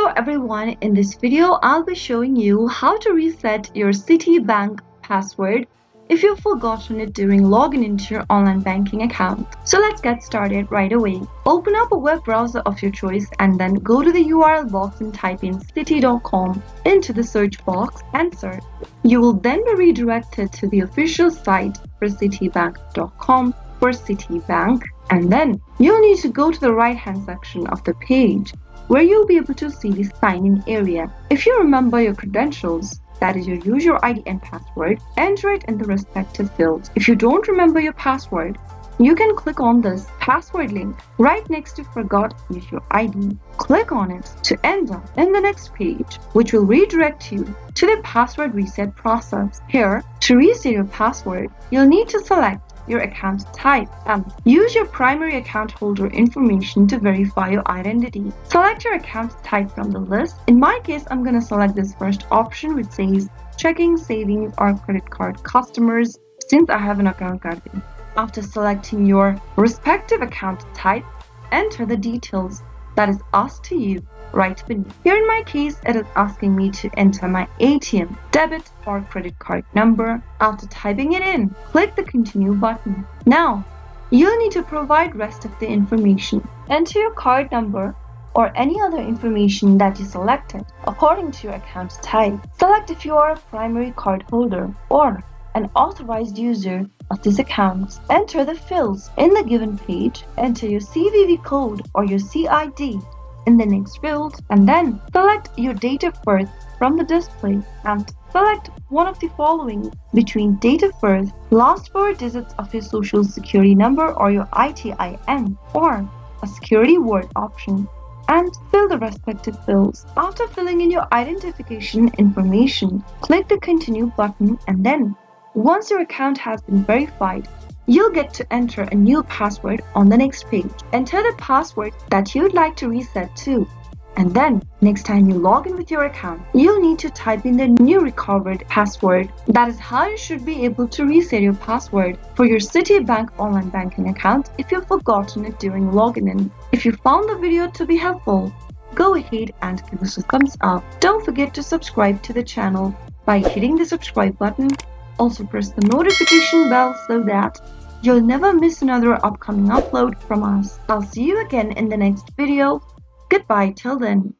Hello everyone, in this video I'll be showing you how to reset your Citi Bank password if you've forgotten it during login into your online banking account. So let's get started right away. Open up a web browser of your choice and then go to the URL box and type in citi.com into the search box and search. You will then be redirected to the official site for citibank.com for Citi Bank, and then you'll need to go to the right hand section of the page where you'll be able to see the sign-in area. If you remember your credentials, that is your user ID and password, enter it in the respective fields. If you don't remember your password, you can click on this password link right next to Forgot User ID. Click on it to end up in the next page, which will redirect you to the password reset process. Here, to reset your password, you'll need to select your account type and use your primary account holder information to verify your identity. Select your account type from the list. In my case, I'm going to select this first option which says checking, savings or credit card customers since I have an account card. After selecting your respective account type, enter the details that is asked to you right beneath. Here in my case, it is asking me to enter my ATM, debit or credit card number. After typing it in, click the continue button. Now, you'll need to provide rest of the information. Enter your card number or any other information that you selected according to your account type. Select if you are a primary card holder or an authorized user of this account. Enter the fields in the given page. Enter your CVV code or your CID in the next field, and then select your date of birth from the display and select one of the following between date of birth, last 4 digits of your social security number or your ITIN, or a security word option, and fill the respective fields. After filling in your identification information, click the continue button, and then once your account has been verified, you'll get to enter a new password on the next page. Enter the password that you'd like to reset to, and then next time you log in with your account, you'll need to type in the new recovered password. That is how you should be able to reset your password for your Citibank online banking account if you've forgotten it during login in. If you found the video to be helpful, go ahead and give us a thumbs up. Don't forget to subscribe to the channel by hitting the subscribe button. Also press the notification bell so that you'll never miss another upcoming upload from us. I'll see you again in the next video. Goodbye till then.